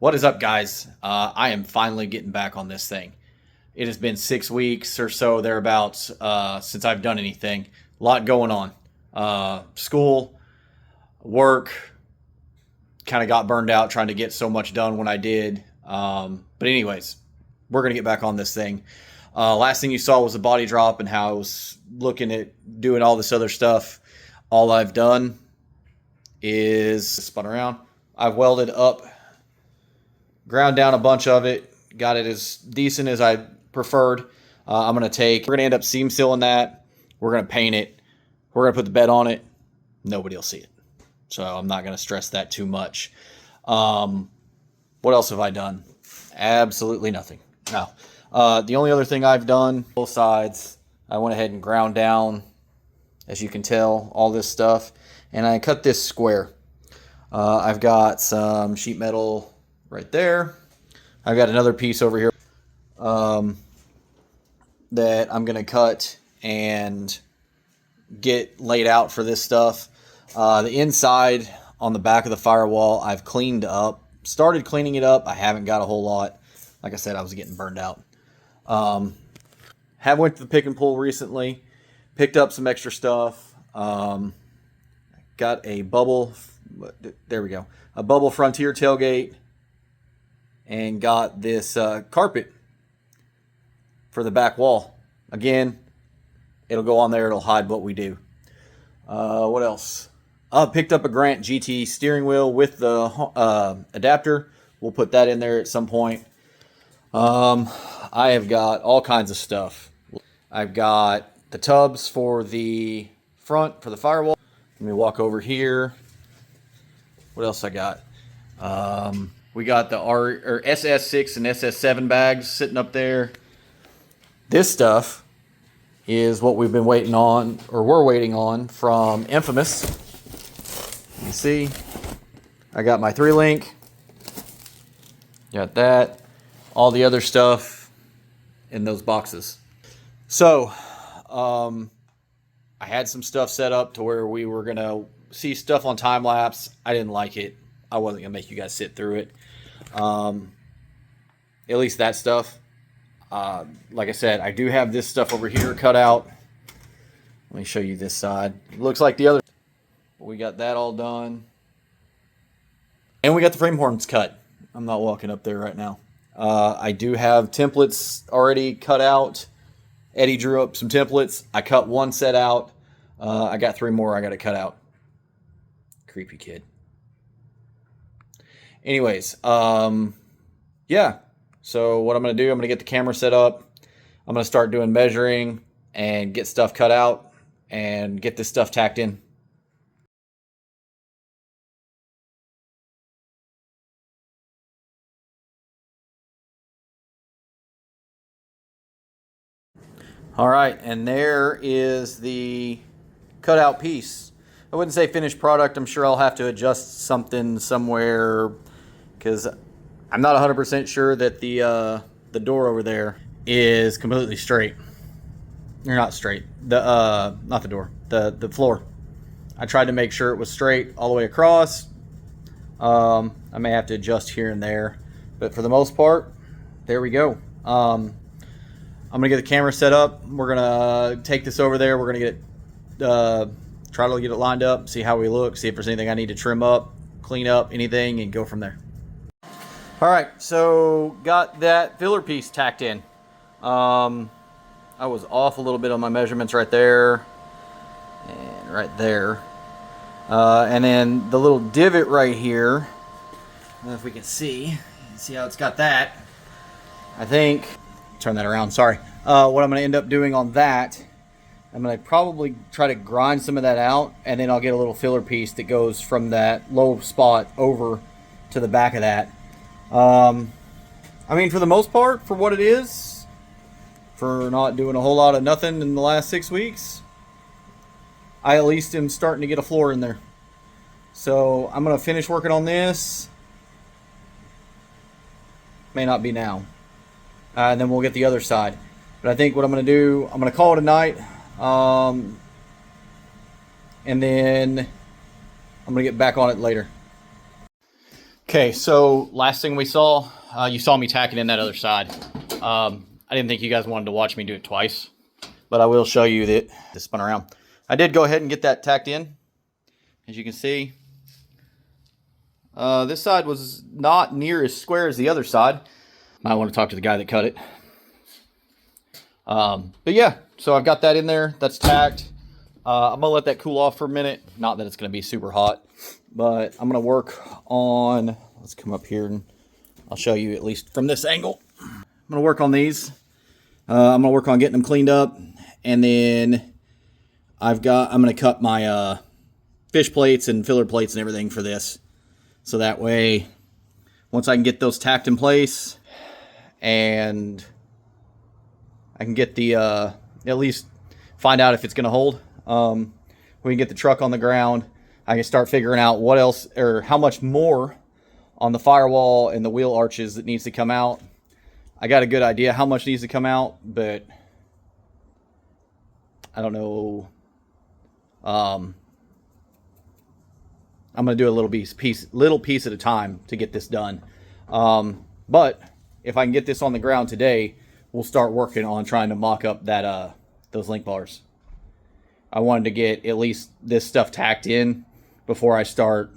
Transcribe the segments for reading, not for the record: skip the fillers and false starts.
What is up, guys? I am finally getting back on this thing. It has been 6 weeks or so thereabouts since I've done anything. A lot going on. School, work, kind of got burned out trying to get so much done when I did. But anyways, we're going to get back on this thing. Last thing you saw was the body drop and how I was looking at doing all this other stuff. All I've done is spun around. I've welded up, ground down a bunch of it, got it as decent as I preferred. We're going to end up seam sealing that. We're going to paint it. We're going to put the bed on it. Nobody will see it. So I'm not going to stress that too much. What else have I done? Absolutely nothing. No. The only other thing I've done, both sides, I went ahead and ground down, as you can tell, all this stuff. And I cut this square. I've got some sheet metal right there. I've got another piece over here that I'm going to cut and get laid out for this stuff. The inside on the back of the firewall I've cleaned up. Started cleaning it up. I haven't got a whole lot. Like I said, I was getting burned out. Have went to the pick and pull recently. Picked up some extra stuff. Got a bubble. There we go. A bubble Frontier tailgate. And got this carpet for the back wall. Again, it'll go on there. It'll hide what we do. What else? Picked up a Grant GT steering wheel with the adapter. We'll put that in there at some point. I have got all kinds of stuff. I've got the tubs for the front, for the firewall. Let me walk over here. What else I got? We got the SS6 and SS7 bags sitting up there. This stuff is what we've been waiting on, or we're waiting on, from Infamous. You see, I got my 3-link. Got that. All the other stuff in those boxes. So, I had some stuff set up to where we were going to see stuff on time lapse. I didn't like it. I wasn't going to make you guys sit through it. At least that stuff. Like I said, I do have this stuff over here cut out. Let me show you this side. It looks like the other. We got that all done. And we got the frame horns cut. I'm not walking up there right now. I do have templates already cut out. Eddie drew up some templates. I cut one set out. I got 3 more I got to cut out. Creepy kid. Anyways, yeah. So what I'm going to do, I'm going to get the camera set up. I'm going to start doing measuring and get stuff cut out and get this stuff tacked in. All right, and there is the cutout piece. I wouldn't say finished product. I'm sure I'll have to adjust something somewhere because I'm not 100% sure that the door over there is completely straight. Or not straight. Not the door. The floor. I tried to make sure it was straight all the way across. I may have to adjust here and there, but for the most part, there we go. I'm going to get the camera set up. We're going to take this over there. We're going to get try to get it lined up, see how we look, see if there's anything I need to trim up, clean up, anything, and go from there. All right, so got that filler piece tacked in. I was off a little bit on my measurements right there and right there. And then the little divot right here, I don't know if we can see how it's got that. I think, turn that around, sorry. What I'm going to end up doing on that, I'm going to probably try to grind some of that out, and then I'll get a little filler piece that goes from that low spot over to the back of that. I mean, for the most part, for what it is, for not doing a whole lot of nothing in the last 6 weeks, I at least am starting to get a floor in there. So I'm going to finish working on this. May not be now. And then we'll get the other side. But I think what I'm going to do, I'm going to call it a night. And then I'm going to get back on it later. Okay. Okay, so last thing we saw, you saw me tacking in that other side. I didn't think you guys wanted to watch me do it twice, but I will show you that this spun around. I did go ahead and get that tacked in. As you can see, this side was not near as square as the other side. Might want to talk to the guy that cut it. But yeah, so I've got that in there. That's tacked. I'm going to let that cool off for a minute. Not that it's going to be super hot, but I'm going to work on, let's come up here and I'll show you at least from this angle. I'm going to work on these. I'm going to work on getting them cleaned up. And then I'm going to cut my fish plates and filler plates and everything for this. So that way, once I can get those tacked in place and I can get the, at least find out if it's going to hold. We can get the truck on the ground. I can start figuring out what else or how much more on the firewall and the wheel arches that needs to come out. I got a good idea how much needs to come out, but I don't know. I'm going to do a little piece at a time to get this done. But if I can get this on the ground today, we'll start working on trying to mock up that those link bars. I wanted to get at least this stuff tacked in before I start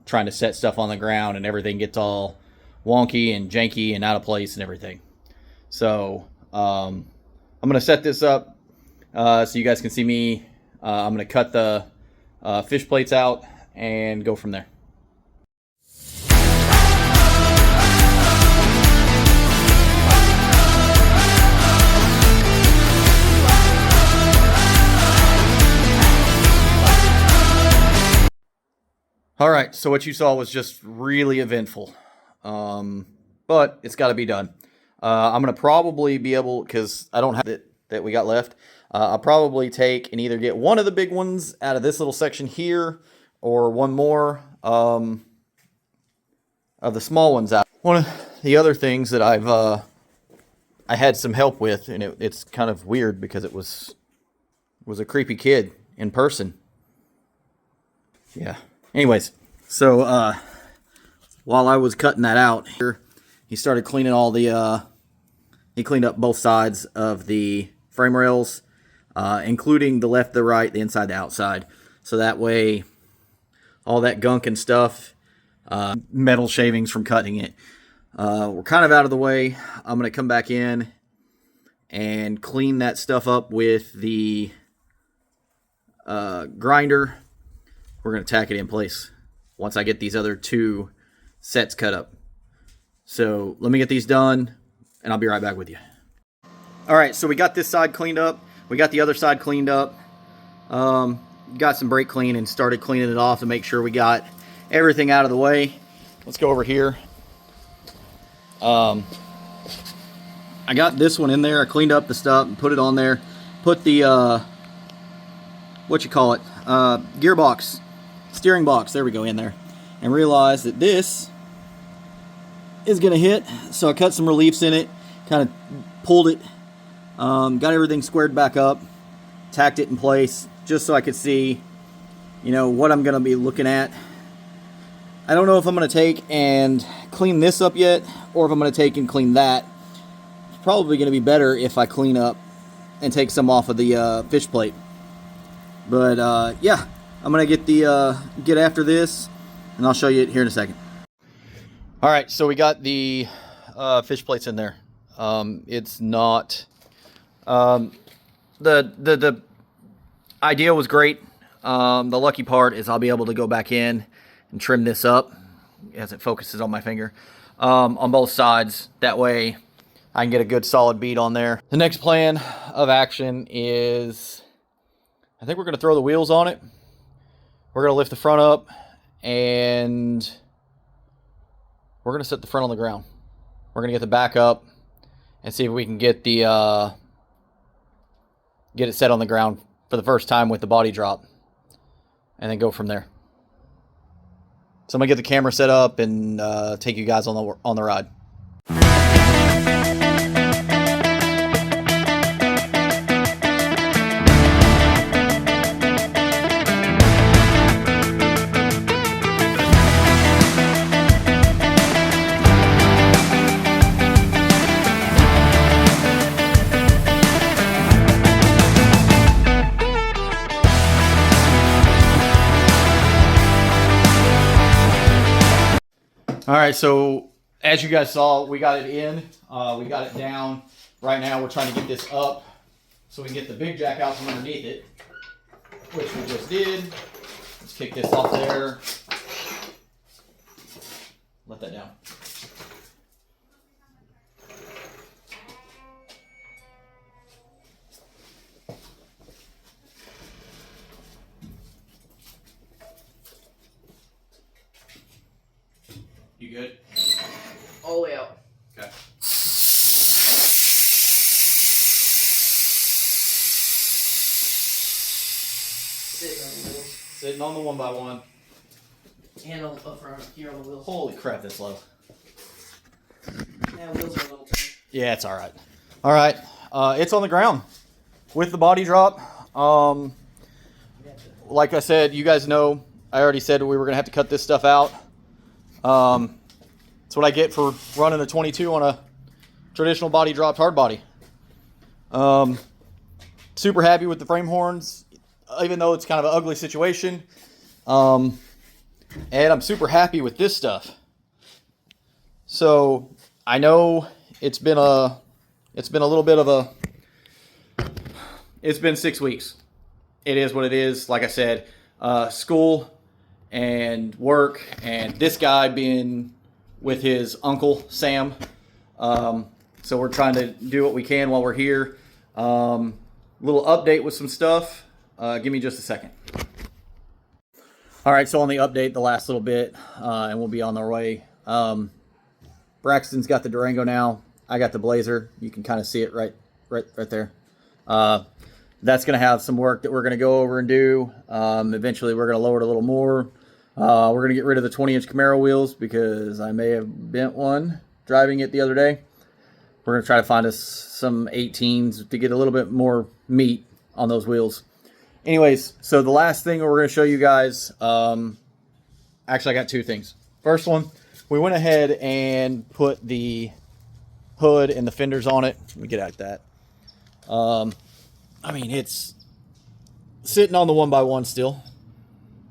trying to set stuff on the ground and everything gets all wonky and janky and out of place and everything. So I'm going to set this up so you guys can see me. I'm going to cut the fish plates out and go from there. All right, so what you saw was just really eventful, but it's got to be done. I'm going to probably be able, because I don't have it that we got left, I'll probably take and either get one of the big ones out of this little section here or one more of the small ones out. One of the other things that I had some help with, and it's kind of weird because it was a creepy kid in person. Yeah. Anyways, so while I was cutting that out here, he started cleaning all the, he cleaned up both sides of the frame rails, including the left, the right, the inside, the outside. So that way, all that gunk and stuff, metal shavings from cutting it, we're kind of out of the way. I'm going to come back in and clean that stuff up with the grinder. We're going to tack it in place once I get these other two sets cut up. So let me get these done, and I'll be right back with you. All right, so we got this side cleaned up. We got the other side cleaned up. Got some brake clean and started cleaning it off to make sure we got everything out of the way. Let's go over here. I got this one in there. I cleaned up the stuff and put it on there. Put the, gearbox, steering box, there we go, in there. And realized that this is going to hit. So I cut some reliefs in it, kind of pulled it, got everything squared back up, tacked it in place, just so I could see, you know, what I'm going to be looking at. I don't know if I'm going to take and clean this up yet, or if I'm going to take and clean that. It's probably going to be better if I clean up and take some off of the fish plate. But yeah, I'm going to get after this, and I'll show you it here in a second. All right, so we got the fish plates in there. It's not... The idea was great. The lucky part is I'll be able to go back in and trim this up as it focuses on my finger on both sides. That way I can get a good solid bead on there. The next plan of action is, I think we're going to throw the wheels on it. We're going to lift the front up, and we're going to set the front on the ground. We're going to get the back up and see if we can get the get it set on the ground for the first time with the body drop, and then go from there. So I'm going to get the camera set up and take you guys on the ride. All right, so as you guys saw, we got it in, we got it down. Right now we're trying to get this up so we can get the big jack out from underneath it, which we just did. Let's kick this off there. Let that down. You good? All the way out. Okay. Sitting on the 1x1. And up front here on the wheels. Holy crap, that's low. Yeah, wheels are a little tiny. Yeah, it's all right. All right, it's on the ground with the body drop. Like I said, you guys know, I already said we were gonna have to cut this stuff out. That's what I get for running a 22 on a traditional body dropped hard body. Super happy with the frame horns, even though it's kind of an ugly situation. And I'm super happy with this stuff. So I know it's been a little bit of a, it's been 6 weeks. It is what it is. Like I said, school and work and this guy being with his uncle Sam. So we're trying to do what we can while we're here. Little update with some stuff. Give me just a second. All right, so on the update, the last little bit, and we'll be on our way. Braxton's got the Durango now. I got the Blazer. You can kind of see it right there. That's going to have some work that we're going to go over and do. Eventually, we're going to lower it a little more. We're going to get rid of the 20-inch Camaro wheels because I may have bent one driving it the other day. We're going to try to find us some 18s to get a little bit more meat on those wheels. Anyways, so the last thing we're going to show you guys, actually I got two things. First one, we went ahead and put the hood and the fenders on it. Let me get at that. I mean, it's sitting on the 1x1 still,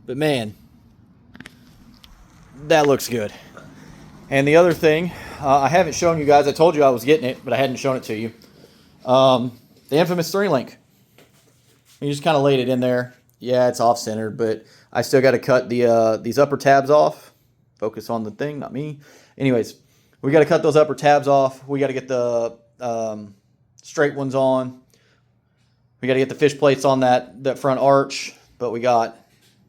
but man, that looks good. And the other thing, I haven't shown you guys, I told you I was getting it, but I hadn't shown it to you. The infamous 3-link. You just kind of laid it in there. Yeah, it's off-center, but I still got to cut the these upper tabs off. Focus on the thing, not me. Anyways, we got to cut those upper tabs off. We got to get the straight ones on. We got to get the fish plates on that front arch. But we got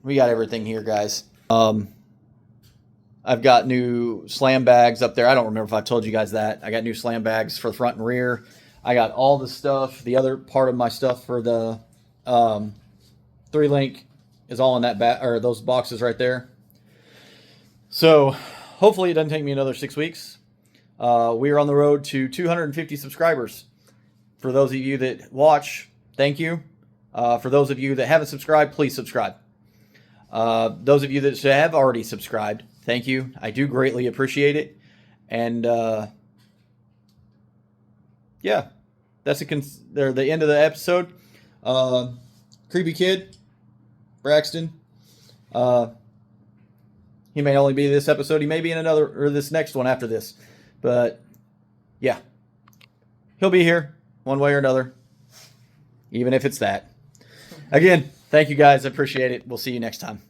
everything here, guys. I've got new slam bags up there. I don't remember if I told you guys that. I got new slam bags for the front and rear. I got all the stuff. The other part of my stuff for the 3-link is all in that or those boxes right there. So hopefully it doesn't take me another 6 weeks. We are on the road to 250 subscribers. For those of you that watch, thank you. For those of you that haven't subscribed, please subscribe. Those of you that have already subscribed, thank you. I do greatly appreciate it. And yeah, that's the end of the episode. Creepy Kid, Braxton. He may only be this episode. He may be in another, or this next one after this. But yeah, he'll be here one way or another, even if it's that. Again, thank you guys. I appreciate it. We'll see you next time.